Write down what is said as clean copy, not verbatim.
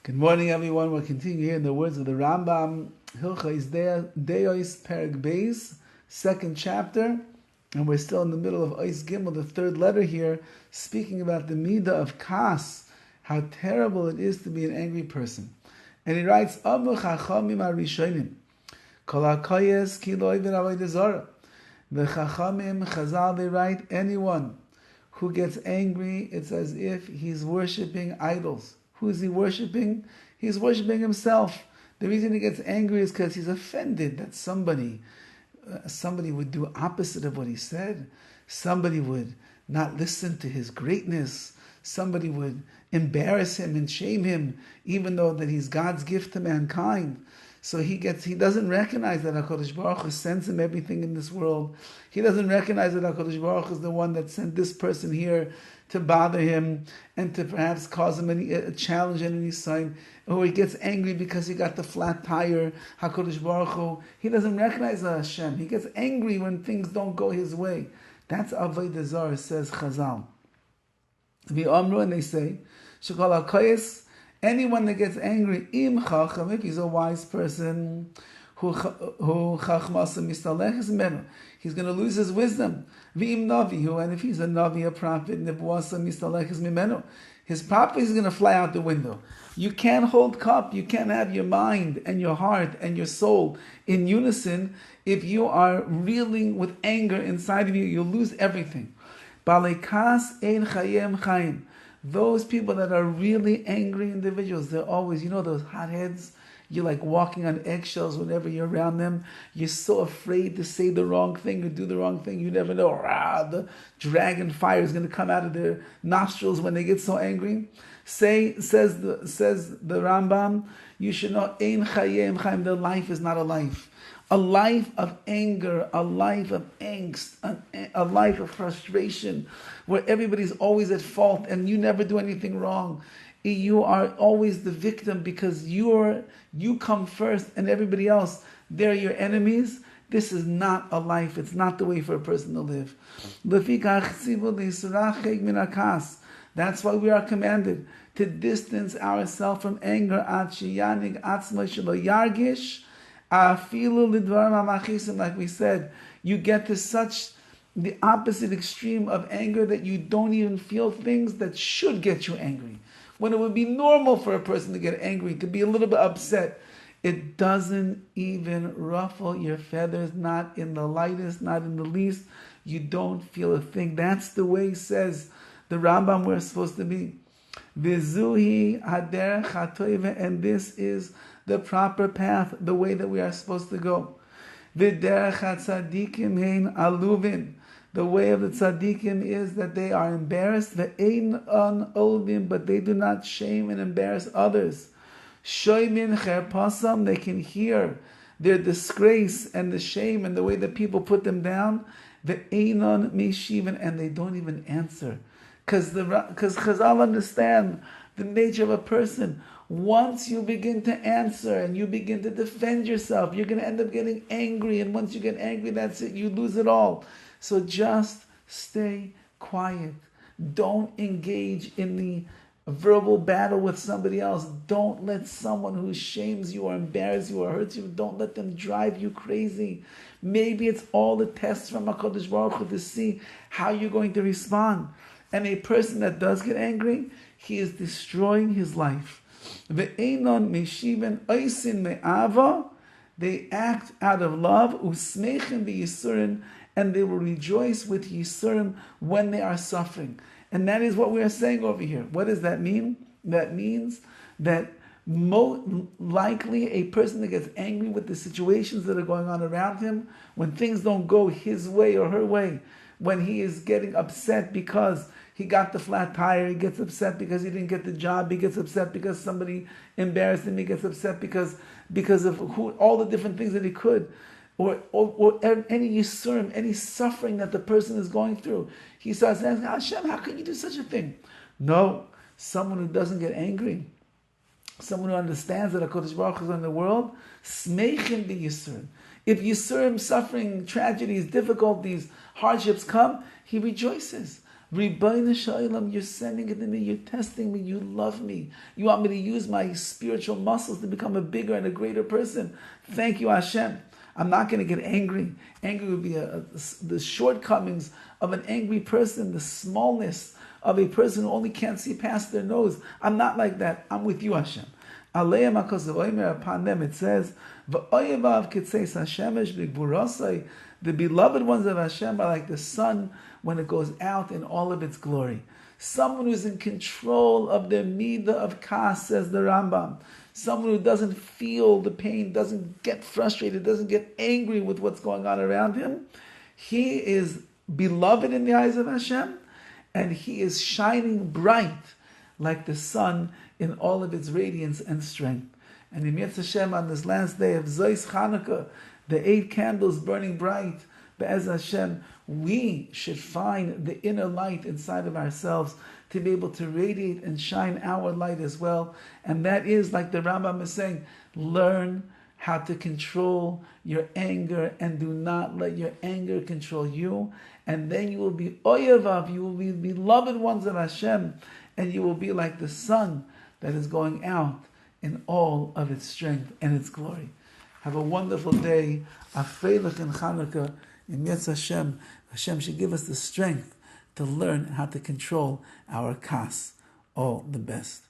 Good morning, everyone. We'll continue here in the words of the RAMBAM, Hilchos Deos Perek Beis, second chapter, and we're still in the middle of Ois Gimel, the third letter here, speaking about the midah of kas, how terrible it is to be an angry person. And he writes, Amu Chachamim Arishonim, Kol HaKoyes Ki Lo Oived Avodah Zarah. The Chachamim Chazal, they write, anyone who gets angry, it's as if he's worshipping idols. Who is he worshipping? He's worshipping himself. The reason he gets angry is because he's offended that somebody would do opposite of what he said. Somebody would not listen to his greatness. Somebody would embarrass him and shame him, even though that he's God's gift to mankind. So he doesn't recognize that HaKadosh Baruch Hu sends him everything in this world. He doesn't recognize that HaKadosh Baruch Hu is the one that sent this person here to bother him and to perhaps cause him a challenge in any sign. Or he gets angry because he got the flat tire. HaKadosh Baruch Hu, he doesn't recognize Hashem. He gets angry when things don't go his way. That's Avodah Zarah, says Chazal. V'amru, and they say, Shekol HaKoyes, anyone that gets angry, im chacham, if he's a wise person, who chachmasa mistaleches menu, he's going to lose his wisdom. V'im navi, and if he's a navi, a prophet, nebuasa mistaleches mimenu, his prophecy is going to fly out the window. You can't hold cup. You can't have your mind and your heart and your soul in unison. If you are reeling with anger inside of you, you'll lose everything. Balekas ein chayem chayim. Those people that are really angry individuals, they're always, those hotheads, you're like walking on eggshells whenever you're around them. You're so afraid to say the wrong thing or do the wrong thing. You never know. The dragon fire is going to come out of their nostrils when they get so angry. Says the Rambam, you should know, Ein Chayim Chayim, their life is not a life. A life of anger, a life of angst, a life of frustration, where everybody's always at fault and you never do anything wrong. You are always the victim because you come first and everybody else, they're your enemies. This is not a life. It's not the way for a person to live. That's why we are commanded to distance ourselves from anger. Like we said, you get to such the opposite extreme of anger that you don't even feel things that should get you angry. When it would be normal for a person to get angry, to be a little bit upset, it doesn't even ruffle your feathers, not in the lightest, not in the least. You don't feel a thing. That's the way, says the Rambam, we're supposed to be. Vizuhi haderech hatoiva, and this is the proper path, the way that we are supposed to go. V'derech hatzadikim hein aluvin. The way of the tzaddikim is that they are embarrassed, ve'ein on olvim, but they do not shame and embarrass others. Shoymin cherpasam, they can hear their disgrace and the shame and the way that people put them down. Ve'ein on mishivan, and they don't even answer. Because Chazal understand the nature of a person. Once you begin to answer and you begin to defend yourself, you're going to end up getting angry. And once you get angry, that's it. You lose it all. So just stay quiet. Don't engage in the verbal battle with somebody else. Don't let someone who shames you or embarrasses you or hurts you, don't let them drive you crazy. Maybe it's all the tests from HaKadosh Baruch Hu to see how you're going to respond. And a person that does get angry, he is destroying his life. Ve'enon meshiven oisin me'ava, they act out of love, usmeichen v'yisurin, and they will rejoice with yisurim when they are suffering. And that is what we are saying over here. What does that mean? That means that most likely a person that gets angry with the situations that are going on around him, when things don't go his way or her way, when he is getting upset because he got the flat tire, he gets upset because he didn't get the job, he gets upset because somebody embarrassed him, he gets upset because of all the different things that he could, or any yisurim, any suffering that the person is going through. He starts asking, Hashem, how can you do such a thing? No, someone who doesn't get angry, someone who understands that HaKadosh Baruch Hu is in the world, smeichin b'yisurim. If yisurim, suffering, tragedies, difficulties, hardships come, he rejoices. Rabbi Shalom, you're sending it to me, you're testing me, you love me. You want me to use my spiritual muscles to become a bigger and a greater person. Thank you, Hashem. I'm not going to get angry. Anger would be the shortcomings of an angry person, the smallness of a person who only can't see past their nose. I'm not like that. I'm with you, Hashem. Aleim HaKosav Omer, upon them it says, V'oyevav kitzeis hashemesh b'gvurosai. The beloved ones of Hashem are like the sun when it goes out in all of its glory. Someone who's in control of their midah of kas, says the Rambam. Someone who doesn't feel the pain, doesn't get frustrated, doesn't get angry with what's going on around him. He is beloved in the eyes of Hashem, and he is shining bright like the sun in all of its radiance and strength. And in Yetz Hashem, on this last day of Zois Chanukah, the 8 candles burning bright, Be'ez Hashem, we should find the inner light inside of ourselves to be able to radiate and shine our light as well. And that is, like the Rambam is saying, learn how to control your anger and do not let your anger control you. And then you will be oyevav, you will be beloved ones of Hashem, and you will be like the sun that is going out in all of its strength and its glory. Have a wonderful day. Afreilach in Chanukah. In Yetz Hashem, Hashem should give us the strength to learn how to control our kas. All the best.